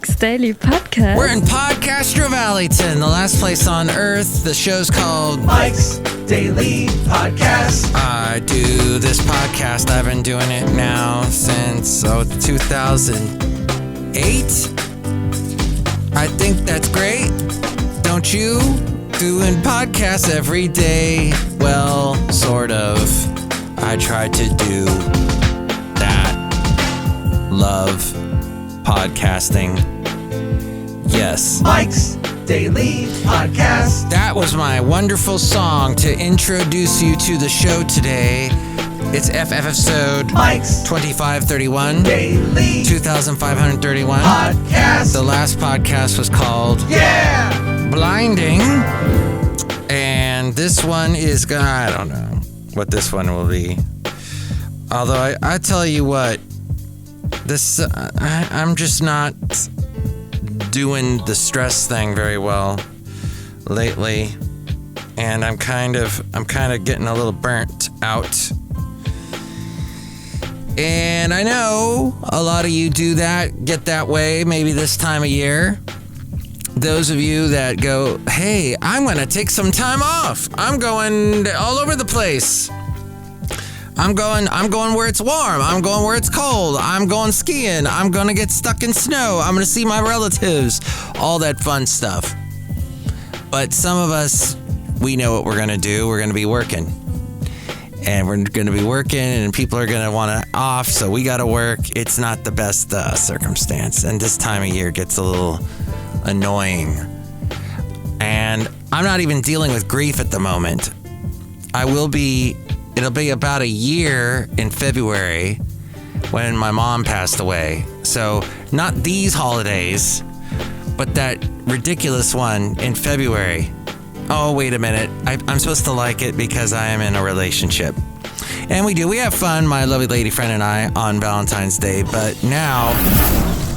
Mike's Daily Podcast. We're in Podcastro Valleyton, the last place on earth. The show's called Mike's Daily Podcast. I do this podcast. I've been doing it now since 2008. I think that's great. Don't you? Doing podcasts every day. Well, sort of. I try to do that. Love podcasting. Yes. Mike's Daily Podcast. That was my wonderful song to introduce you to the show today. It's episode Mike's 2531. Daily 2531. Podcast. The last podcast was called Blinding. And this one is gonna, I don't know what this one will be. Although I tell you what, this I'm just not doing the stress thing very well lately, and I'm kind of getting a little burnt out. And I know a lot of you do that, get that way maybe this time of year. Those of you that go, hey, I'm going to take some time off. I'm going all over the place. I'm going where it's warm. I'm going where it's cold. I'm going skiing. I'm going to get stuck in snow. I'm going to see my relatives. All that fun stuff. But some of us, we know what we're going to do. We're going to be working. And we're going to be working, and people are going to want to off, so we got to work. It's not the best circumstance. And this time of year gets a little annoying. And I'm not even dealing with grief at the moment. It'll be about a year in February when my mom passed away. So not these holidays, but that ridiculous one in February. Oh, wait a minute. I'm supposed to like it because I am in a relationship. And we do. We have fun, my lovely lady friend and I, on Valentine's Day. But now...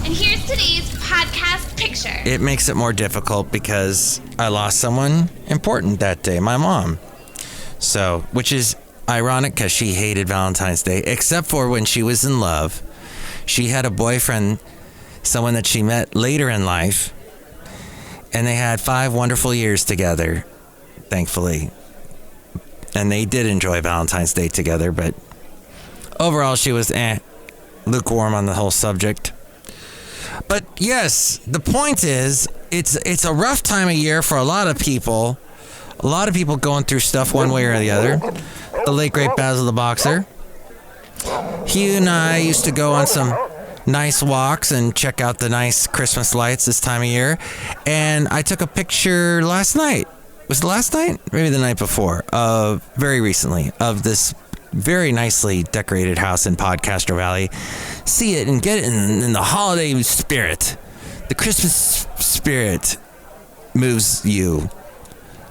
And here's today's podcast picture. It makes it more difficult because I lost someone important that day, my mom. So, which is ironic because she hated Valentine's Day, except for when she was in love. She had a boyfriend, someone that she met later in life, and they had 5 wonderful years together, thankfully. And they did enjoy Valentine's Day together, but overall she was lukewarm on the whole subject. But yes, the point is, it's a rough time of year for a lot of people. A lot of people going through stuff one way or the other. The late, great Basil the Boxer. He and I used to go on some nice walks and check out the nice Christmas lights this time of year. And I took a picture last night. Was it last night? Maybe the night before. Very recently. Of this very nicely decorated house in Podcastro Valley. See it and get it in the holiday spirit. The Christmas spirit moves you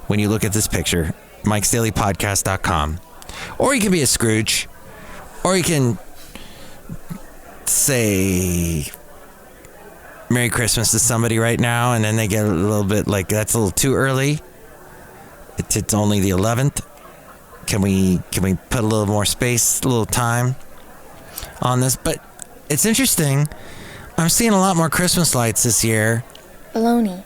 when you look at this picture. Mike'sDailyPodcast.com. Or you can be a Scrooge. Or you can say Merry Christmas to somebody right now, and then they get a little bit like, that's a little too early. It's only the 11th. Can we put a little more space, a little time on this? But it's interesting. I'm seeing a lot more Christmas lights this year. Baloney.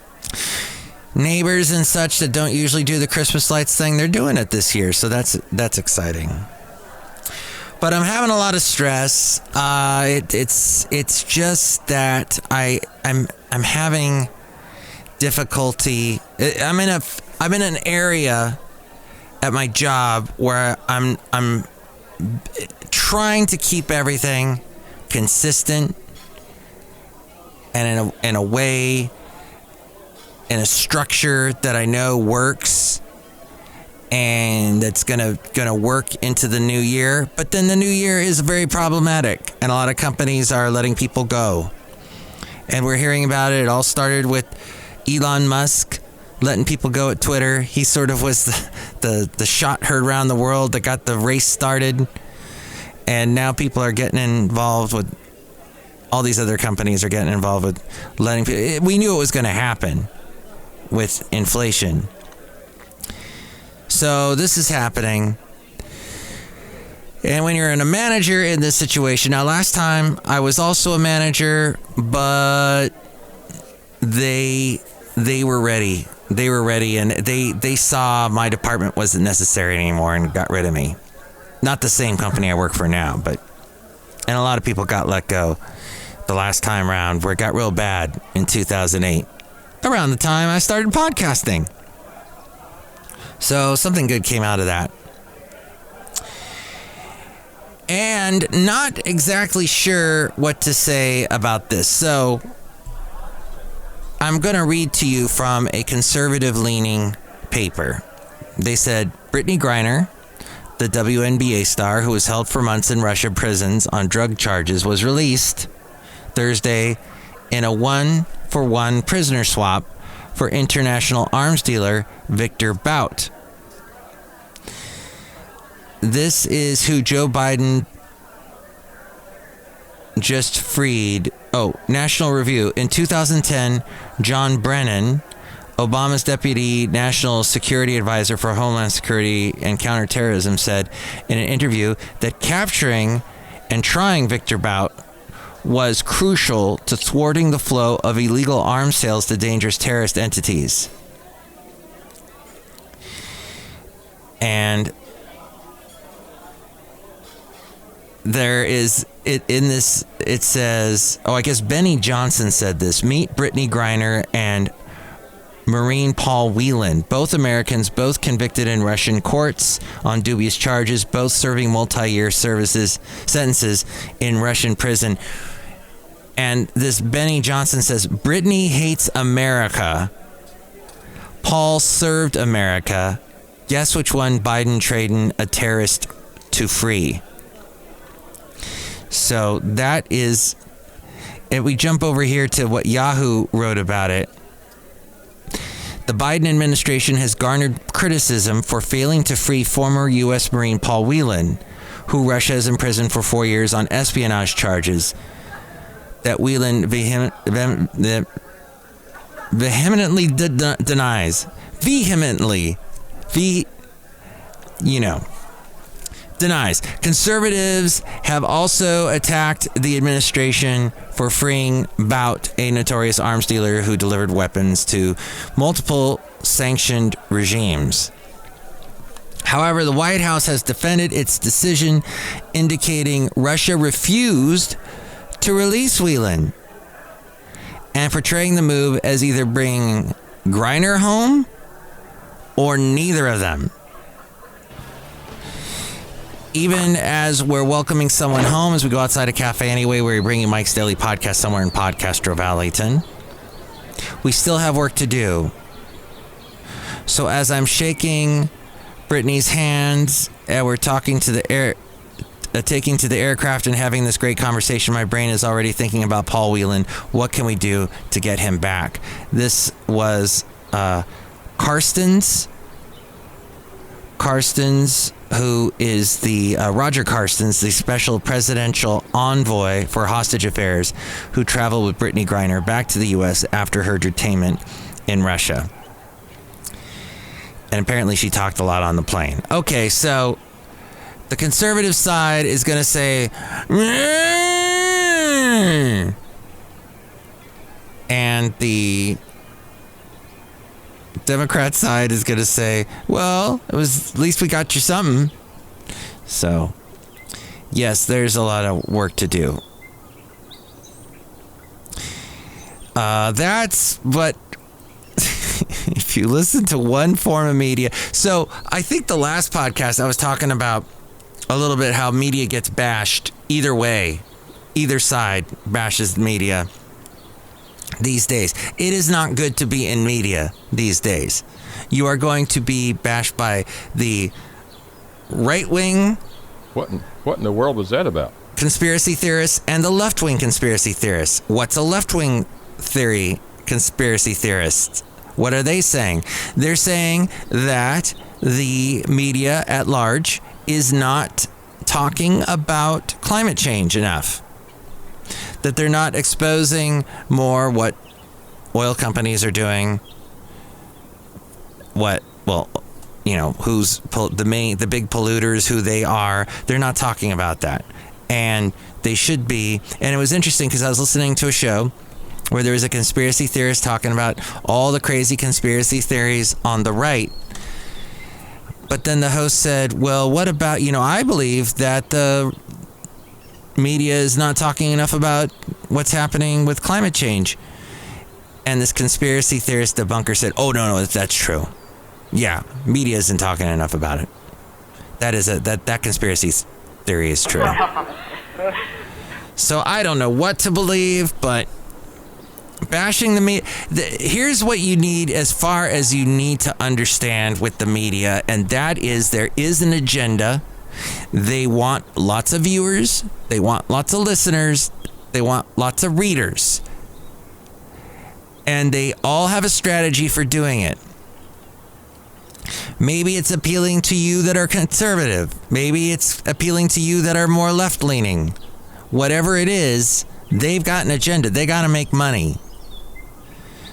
Neighbors and such that don't usually do the Christmas lights thing, they're doing it this year, so that's exciting. But I'm having a lot of stress. It's just that I'm having difficulty. I'm in an area at my job where I'm trying to keep everything consistent and in a way, in a structure that I know works and that's gonna work into the new year. But then the new year is very problematic, and a lot of companies are letting people go. And we're hearing about it. It all started with Elon Musk letting people go at Twitter. He sort of was the shot heard around the world that got the race started. And now people are getting involved with, all these other companies are getting involved with letting people, we knew it was going to happen with inflation. So this is happening. And when you're a manager in this situation, now last time I was also a manager, but they were ready. They were ready, and they saw my department wasn't necessary anymore and got rid of me. Not the same company I work for now, and a lot of people got let go the last time around, where it got real bad in 2008, around the time I started podcasting. So something good came out of that. And not exactly sure what to say about this. So I'm going to read to you from a conservative-leaning paper. They said, Brittany Griner, the WNBA star who was held for months in Russia prisons on drug charges, was released Thursday in a 1-for-1 prisoner swap for international arms dealer Victor Bout. This is who Joe Biden just freed. Oh, National Review. In 2010, John Brennan, Obama's deputy national security advisor for Homeland Security and Counterterrorism, said in an interview that capturing and trying Victor Bout was crucial to thwarting the flow of illegal arms sales to dangerous terrorist entities. And there is it in this. It says, I guess Benny Johnson said this. Meet Brittany Griner and Marine Paul Whelan, both Americans, both convicted in Russian courts on dubious charges, both serving multi-year sentences in Russian prison. And this Benny Johnson says, Brittany hates America. Paul served America. Guess which one Biden trading a terrorist to free? So that is, and we jump over here to what Yahoo wrote about it. The Biden administration has garnered criticism for failing to free former U.S. Marine Paul Whelan, who Russia has imprisoned for 4 years on espionage charges that Whelan vehemently denies. Denies. Conservatives have also attacked the administration for freeing Bout, a notorious arms dealer who delivered weapons to multiple sanctioned regimes. However, the White House has defended its decision, indicating Russia refused to release Whelan and portraying the move as either bringing Griner home or neither of them. Even as we're welcoming someone home, as we go outside a cafe anyway, we're bringing Mike's Daily Podcast somewhere in Podcastro Valleyton, we still have work to do. So as I'm shaking Brittany's hands and we're talking to the taking to the aircraft and having this great conversation, my brain is already thinking about Paul Whelan. What can we do to get him back? This was Carstens, who is the Roger Carstens, the special presidential envoy for hostage affairs, who traveled with Brittany Griner back to the U.S. after her detainment in Russia. And apparently she talked a lot on the plane. Okay, so the conservative side is going to say, and the Democrat side is going to say, well, it was, at least we got you something. So, yes, there's a lot of work to do. That's what, if you listen to one form of media. So I think the last podcast I was talking about a little bit how media gets bashed either way. Either side bashes media these days. It is not good to be in media these days. You are going to be bashed by the right wing. What in the world was that about? Conspiracy theorists and the left wing conspiracy theorists. What's a left wing theory conspiracy theorist? What are they saying? They're saying that the media at large is not talking about climate change enough. That they're not exposing more what oil companies are doing. Who's the big polluters, who they are. They're not talking about that. And they should be. And it was interesting because I was listening to a show where there was a conspiracy theorist talking about all the crazy conspiracy theories on the right. But then the host said, well, what about, I believe that the media is not talking enough about what's happening with climate change. And this conspiracy theorist debunker said, oh, no, that's true. Yeah, media isn't talking enough about it. That conspiracy theory is true. So I don't know what to believe, but bashing the media. Here's what you need as far as you need to understand with the media, and that is there is an agenda. They want lots of viewers. They want lots of listeners. They want lots of readers. And they all have a strategy for doing it. Maybe it's appealing to you that are conservative. Maybe it's appealing to you that are more left-leaning. Whatever it is, they've got an agenda. They got to make money.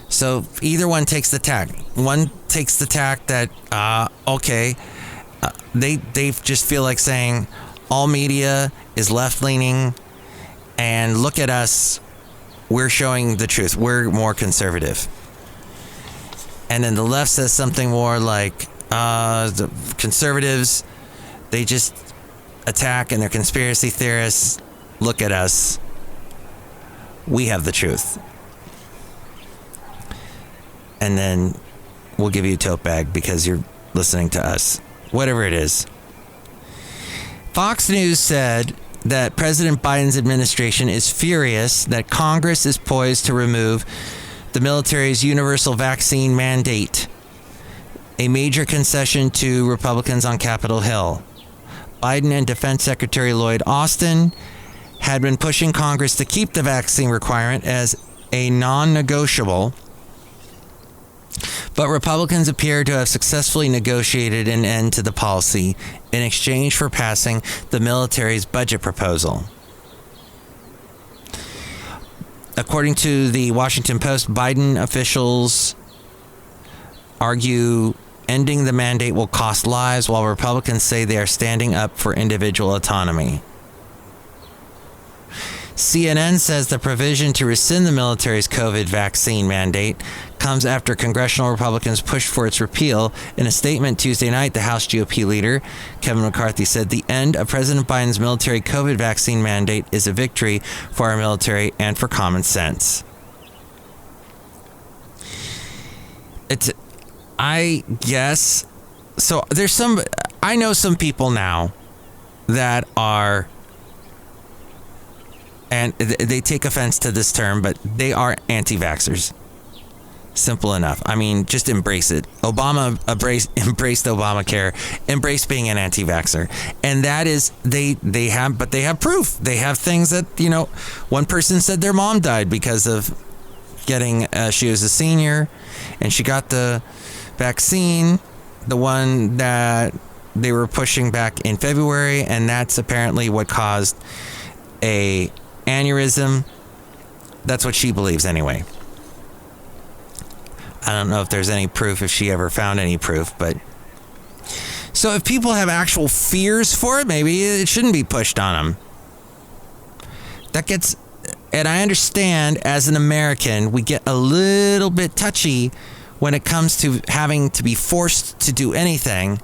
So either one takes the tack. One takes the tack that, they just feel like saying all media is left-leaning and look at us. We're showing the truth. We're more conservative. And then the left says something more like the conservatives, they just attack and they're conspiracy theorists. Look at us. We have the truth. And then we'll give you a tote bag because you're listening to us. Whatever it is. Fox News said that President Biden's administration is furious that Congress is poised to remove the military's universal vaccine mandate, a major concession to Republicans on Capitol Hill. Biden and Defense Secretary Lloyd Austin had been pushing Congress to keep the vaccine requirement as a non-negotiable, but Republicans appear to have successfully negotiated an end to the policy in exchange for passing the military's budget proposal. According to the Washington Post, Biden officials argue ending the mandate will cost lives, while Republicans say they are standing up for individual autonomy. CNN says the provision to rescind the military's COVID vaccine mandate comes after congressional Republicans pushed for its repeal. In a statement Tuesday night, the House GOP leader, Kevin McCarthy, said the end of President Biden's military COVID vaccine mandate is a victory for our military and for common sense. I guess, so I know some people now that are, and they take offense to this term, but they are anti-vaxxers. Simple enough. I mean, just embrace it. Obama embraced Obamacare, embrace being an anti-vaxxer. And that is, they have proof. They have things that, one person said their mom died because of getting, she was a senior and she got the vaccine, the one that they were pushing back in February, and that's apparently what caused a aneurysm. That's what she believes anyway. I don't know if there's any proof, if she ever found any proof, but so if people have actual fears for it, maybe it shouldn't be pushed on them. And I understand as an American, we get a little bit touchy when it comes to having to be forced to do anything.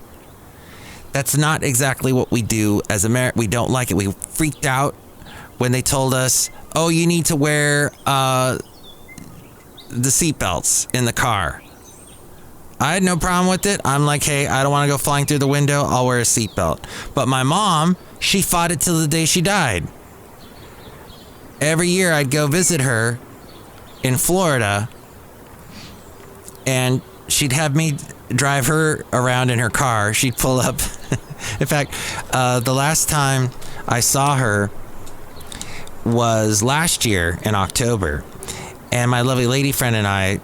That's not exactly what we do as Americans. We don't like it. We freaked out when they told us, oh, you need to wear the seatbelts in the car. I had no problem with it. I'm like, hey, I don't want to go flying through the window. I'll wear a seatbelt. But my mom, she fought it till the day she died. Every year I'd go visit her in Florida, and she'd have me drive her around in her car. She'd pull up. In fact, the last time I saw her was last year in October, and my lovely lady friend and I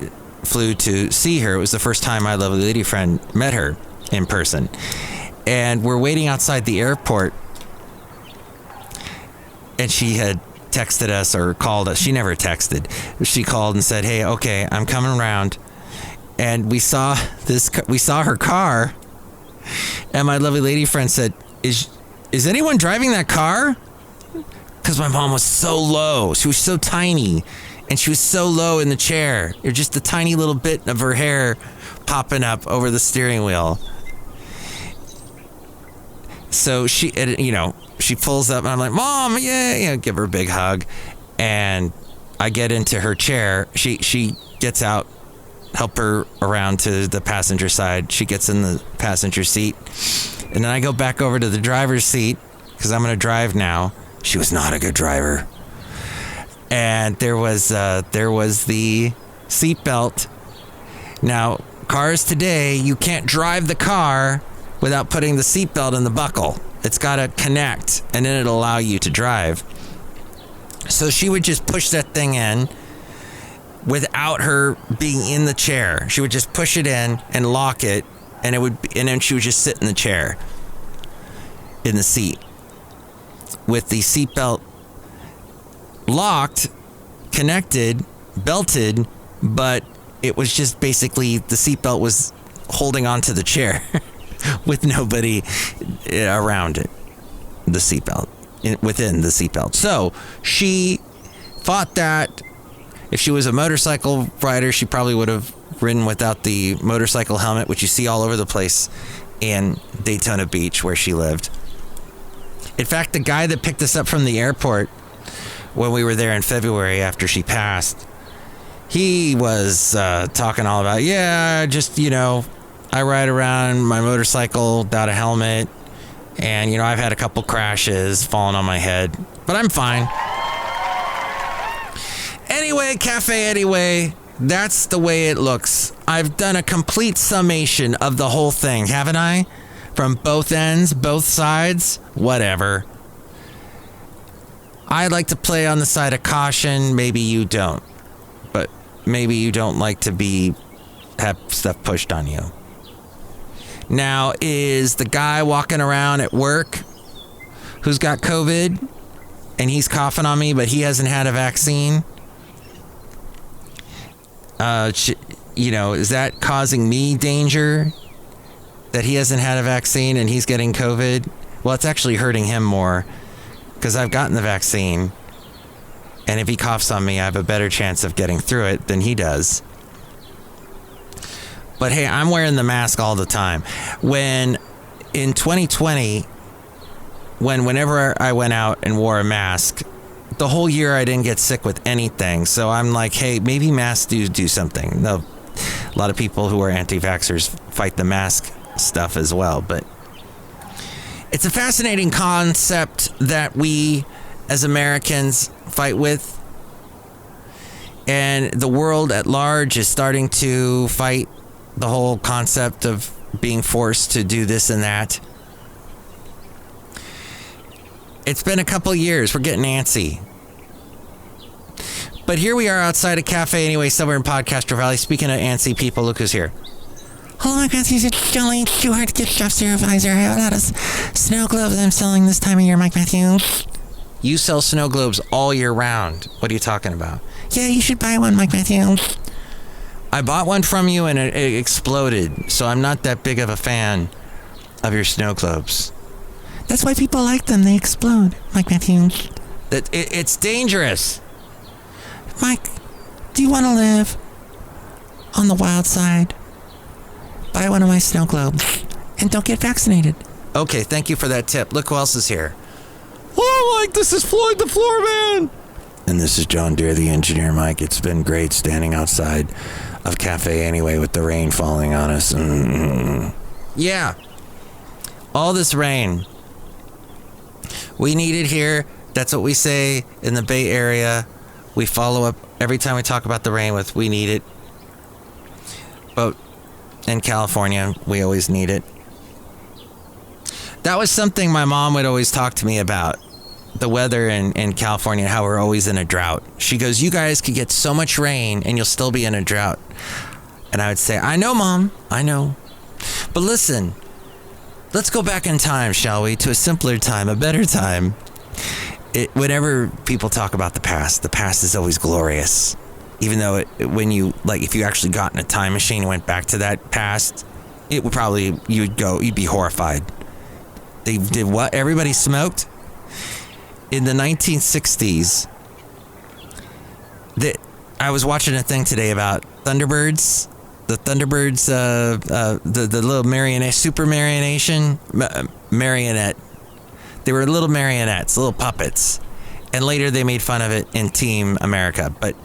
flew to see her. It was the first time my lovely lady friend met her in person, and we're waiting outside the airport, and she had texted us or called us. She never texted. She called and said, hey, okay, I'm coming around. And we saw her car, and my lovely lady friend said, is anyone driving that car? Because my mom was so low. She was so tiny. And she was so low in the chair. It was just a tiny little bit of her hair popping up over the steering wheel. So she pulls up and I'm like, Mom, yeah, give her a big hug. And I get into her chair. She gets out, help her around to the passenger side. She gets in the passenger seat. And then I go back over to the driver's seat because I'm going to drive now. She was not a good driver. And there was the seatbelt. Now, cars today, you can't drive the car without putting the seatbelt in the buckle. It's got to connect, and then it'll allow you to drive. So she would just push that thing in without her being in the chair. She would just push it in and lock it, and then she would just sit in the chair, in the seat, with the seatbelt locked, connected, belted, but it was just basically the seatbelt was holding onto the chair with nobody around it, the seatbelt, within the seatbelt. So she thought that if she was a motorcycle rider, she probably would have ridden without the motorcycle helmet, which you see all over the place in Daytona Beach where she lived. In fact, the guy that picked us up from the airport when we were there in February after she passed, he was talking all about, I ride around my motorcycle without a helmet, and, I've had a couple crashes, falling on my head, but I'm fine. Anyway, Cafe Anyway, that's the way it looks. I've done a complete summation of the whole thing, haven't I? From both ends, both sides, whatever. I like to play on the side of caution. Maybe you don't. But maybe you don't like to have stuff pushed on you. Now, is the guy walking around at work who's got COVID and he's coughing on me, but he hasn't had a vaccine? Is that causing me danger that he hasn't had a vaccine and he's getting COVID? Well, it's actually hurting him more because I've gotten the vaccine. And if he coughs on me, I have a better chance of getting through it than he does. But hey, I'm wearing the mask all the time. When in 2020, whenever I went out and wore a mask, the whole year I didn't get sick with anything. So I'm like, hey, maybe masks do something. No, a lot of people who are anti-vaxxers fight the mask stuff as well. But it's a fascinating concept that we as Americans fight with. And the world at large is starting to fight the whole concept of being forced to do this and that. It's been a couple years. We're getting antsy. But here we are outside a cafe anyway, somewhere in Podcaster Valley. Speaking of antsy people, look who's here. Hello, my Matthews. It's Chely Shoehart, gift shop supervisor. I have a lot of snow globes I'm selling this time of year, Mike Matthews. You sell snow globes all year round. What are you talking about? Yeah, you should buy one, Mike Matthews. I bought one from you and it exploded, so I'm not that big of a fan of your snow globes. That's why people like them. They explode, Mike Matthews. It's dangerous. Mike, do you want to live on the wild side? Buy one of my snow globes and don't get vaccinated. Okay, thank you for that tip. Look who else is here. Oh, Mike, this is Floyd the Floorman. And this is John Deere, the engineer, Mike. It's been great standing outside of Cafe Anyway with the rain falling on us. Yeah, all this rain. We need it here. That's what we say in the Bay Area. We follow up every time we talk about the rain with we need it. But in California, we always need it. That was something my mom would always talk to me about. The weather in California, how we're always in a drought. She goes, you guys could get so much rain and you'll still be in a drought. And I would say, I know, Mom, I know. But listen, let's go back in time, shall we? To a simpler time, a better time. Whenever people talk about the past is always glorious. Even though if you actually got in a time machine and went back to that past, it would probably, you'd be horrified. They did what? Everybody smoked? In the 1960s, I was watching a thing today about Thunderbirds. The Thunderbirds, the little marionette, super marionette. They were little marionettes, little puppets. And later they made fun of it in Team America. But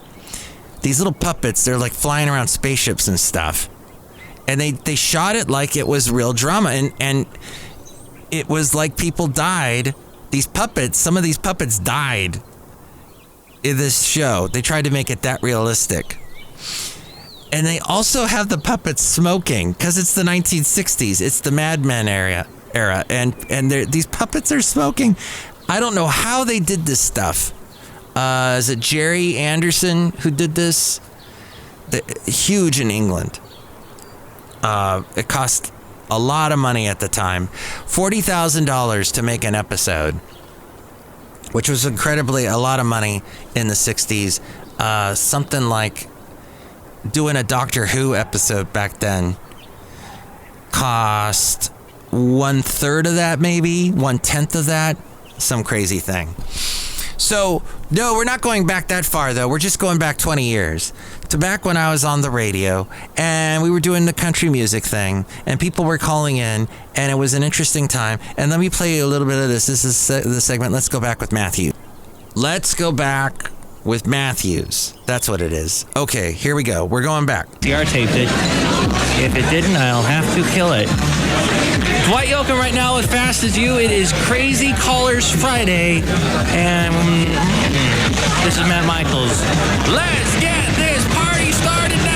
these little puppets, they're like flying around spaceships and stuff. And they shot it like it was real drama. And it was like people died. These puppets, some of these puppets died in this show. They tried to make it that realistic. And they also have the puppets smoking because it's the 1960s. It's the Mad Men era. And these puppets are smoking. I don't know how they did this stuff. Is it Jerry Anderson who did this? Huge in England. It cost a lot of money at the time. $40,000 to make an episode, which was incredibly a lot of money in the 60s. Something like doing a Doctor Who episode back then cost 1/3 of that, maybe 1/10 of that, some crazy thing. So no, we're not going back that far though. We're just going back 20 years to back when I was on the radio and we were doing the country music thing and people were calling in and it was an interesting time. And let me play you a little bit of this. This is the segment. Let's go back with Matthew. Let's go back with Matthews. That's what it is. Okay, here we go. We're going back. CR taped it. If it didn't, I'll have to kill it. Dwight Yoakam right now with Fast As You. It is Crazy Callers Friday. And this is Matt Michaels. Let's get this party started now!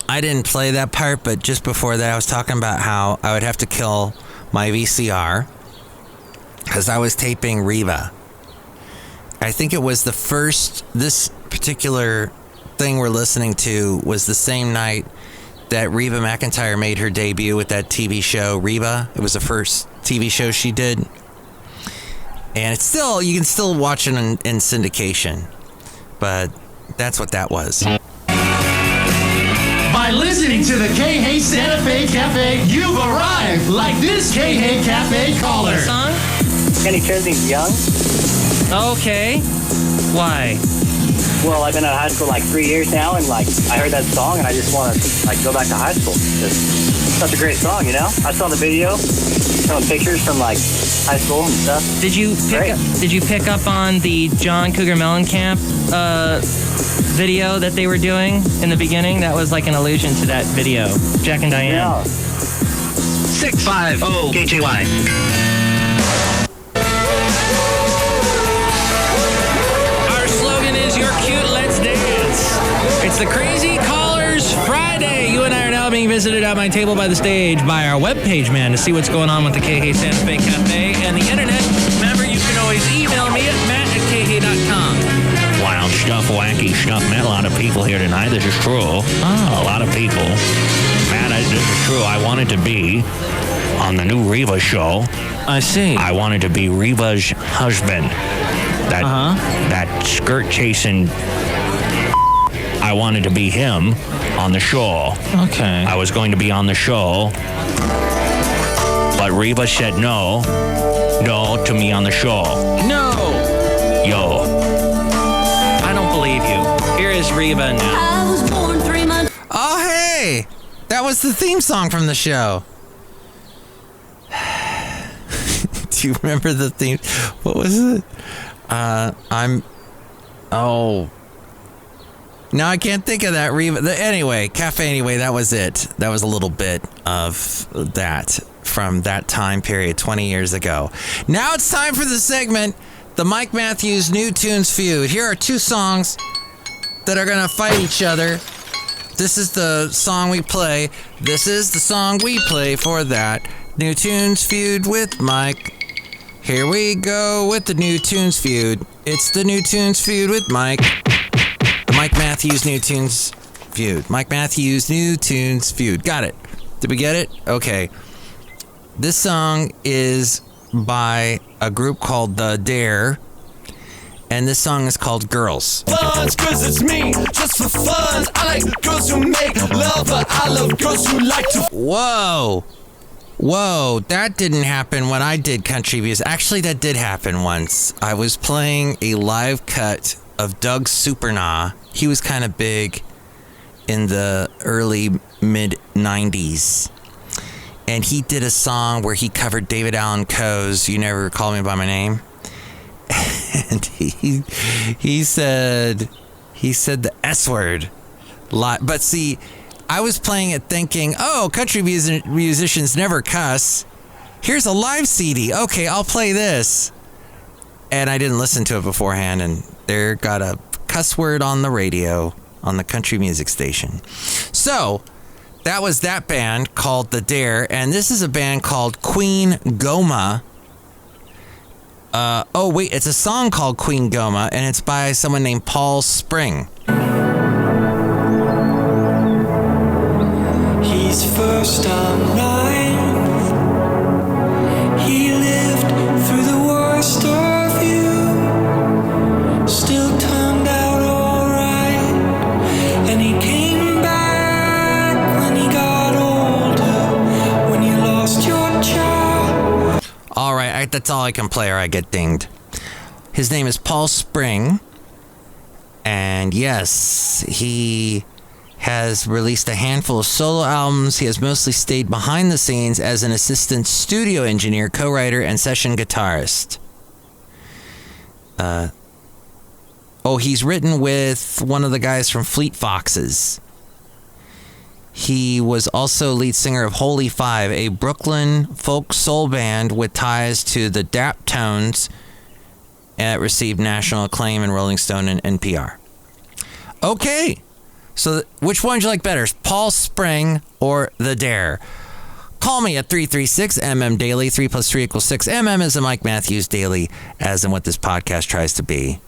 I didn't play that part, but just before that, I was talking about how I would have to kill my VCR because I was taping Reba. I think it was this particular thing we're listening to was the same night that Reba McEntire made her debut with that TV show, Reba. It was the first TV show she did. And it's still, you can still watch it in syndication. But that's what that was. By listening to the K-Hey Santa Fe Cafe, you've arrived like this K-Hey Cafe caller. Song? Kenny Chesney's young. Okay. Why? Well, I've been out of high school like 3 years now, and like I heard that song, and I just want to like go back to high school. It's such a great song, you know. I saw the video, some pictures from like high school and stuff. Did you pick up on the John Cougar Mellencamp video that they were doing in the beginning? That was like an allusion to that video. Jack and Diane. Yeah. 650 KJY. It's the Crazy Callers Friday. You and I are now being visited at my table by the stage by our webpage man to see what's going on with the KK Santa Fe Cafe and the internet. Remember, you can always email me at matt@kk.com. Wild stuff, wacky stuff. Met a lot of people here tonight. This is true. A lot of people. Matt, this is true. I wanted to be on the new Reba show. I see. I wanted to be Reba's husband. That skirt chasing. I wanted to be him on the show. Okay. I was going to be on the show, but Reba said no to me on the show. No. Yo. I don't believe you. Here is Reba now. I was born 3 months. Oh, hey! That was the theme song from the show. Do you remember the theme? What was it? No, I can't think of that. Cafe Anyway, that was it. That was a little bit of that from that time period 20 years ago. Now it's time for the segment, the Mike Matthews New Tunes Feud. Here are two songs that are going to fight each other. This is the song we play. This is the song we play for that New Tunes Feud with Mike. Here we go with the New Tunes Feud. It's the New Tunes Feud with Mike. Mike Matthews New Tunes Feud. Mike Matthews New Tunes Feud. Got it. Did we get it? Okay. This song is by a group called The Dare, and this song is called Girls. Fun, cause it's me, just for fun. I like girls who make love, but I love girls who like to. Whoa. Whoa, that didn't happen when I did country music. Actually, that did happen once. I was playing a live cut of Doug Supernaw. He was kind of big in the early mid-90s. And he did a song where he covered David Allan Coe's You Never Call Me By My Name. And he said the S word. But see, I was playing it thinking, oh, country musicians never cuss. Here's a live CD. Okay, I'll play this. And I didn't listen to it beforehand, and there got a cuss word on the radio on the country music station. So that was that band called The Dare, and this is a band called Queen Goma. It's a song called Queen Goma, and it's by someone named Paul Spring. He's first online. He lived through the worst of you. Still turned out alright. And he came back when he got older. When you lost your child. All right, that's all I can play or I get dinged. His name is Paul Spring. And yes, he has released a handful of solo albums. He has mostly stayed behind the scenes as an assistant studio engineer, co-writer, and session guitarist. He's written with one of the guys from Fleet Foxes. He was also lead singer of Holy Five, a Brooklyn folk soul band with ties to the Daptones that received national acclaim in Rolling Stone and NPR. Okay. So which one do you like better, Paul Spring or The Dare? Call me at 336-MM-DAILY. 3 + 3 = 6. MM is a Mike Matthews Daily, as in what this podcast tries to be,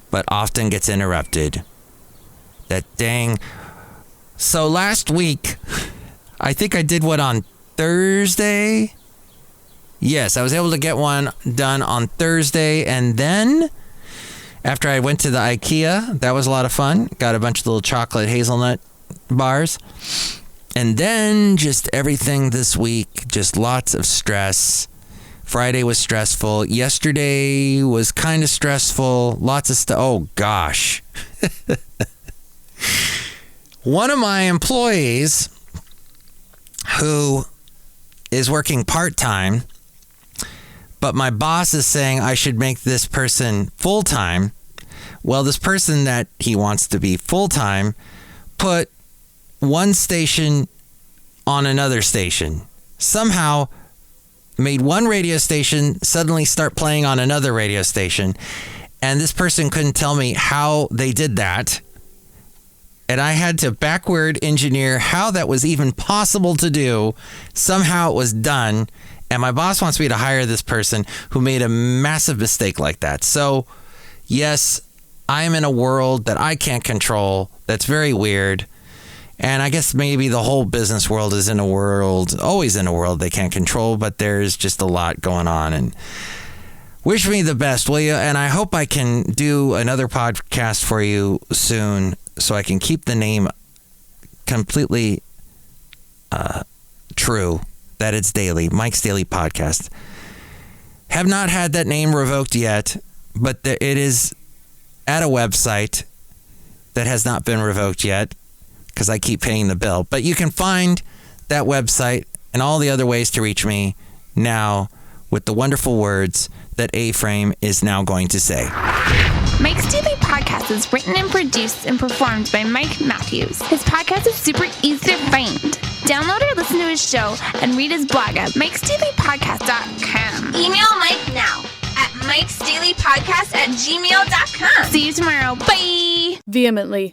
but often gets interrupted. That dang. So last week, I think I did one on Thursday. Yes, I was able to get one done on Thursday, and then after I went to the IKEA, that was a lot of fun. Got a bunch of little chocolate hazelnut bars. And then just everything this week, just lots of stress. Friday was stressful. Yesterday was kind of stressful. Lots of stuff. Oh, gosh. One of my employees who is working part-time, but my boss is saying I should make this person full-time. Well, this person that he wants to be full-time put one station on another station. Somehow made one radio station suddenly start playing on another radio station. And this person couldn't tell me how they did that. And I had to backward engineer how that was even possible to do. Somehow it was done. And my boss wants me to hire this person who made a massive mistake like that. So, yes, I'm in a world that I can't control. That's very weird. And I guess maybe the whole business world is always in a world they can't control, but there's just a lot going on. And wish me the best, will you? And I hope I can do another podcast for you soon so I can keep the name completely true, that it's daily, Mike's Daily Podcast. Have not had that name revoked yet, but it is at a website that has not been revoked yet because I keep paying the bill. But you can find that website and all the other ways to reach me now with the wonderful words that A-Frame is now going to say. Mike's Daily Podcast is written and produced and performed by Mike Matthews. His podcast is super easy to find. Download or listen to his show and read his blog at mikesdailypodcast.com. Email Mike now at mikesdailypodcast@gmail.com. See you tomorrow. Bye. Vehemently.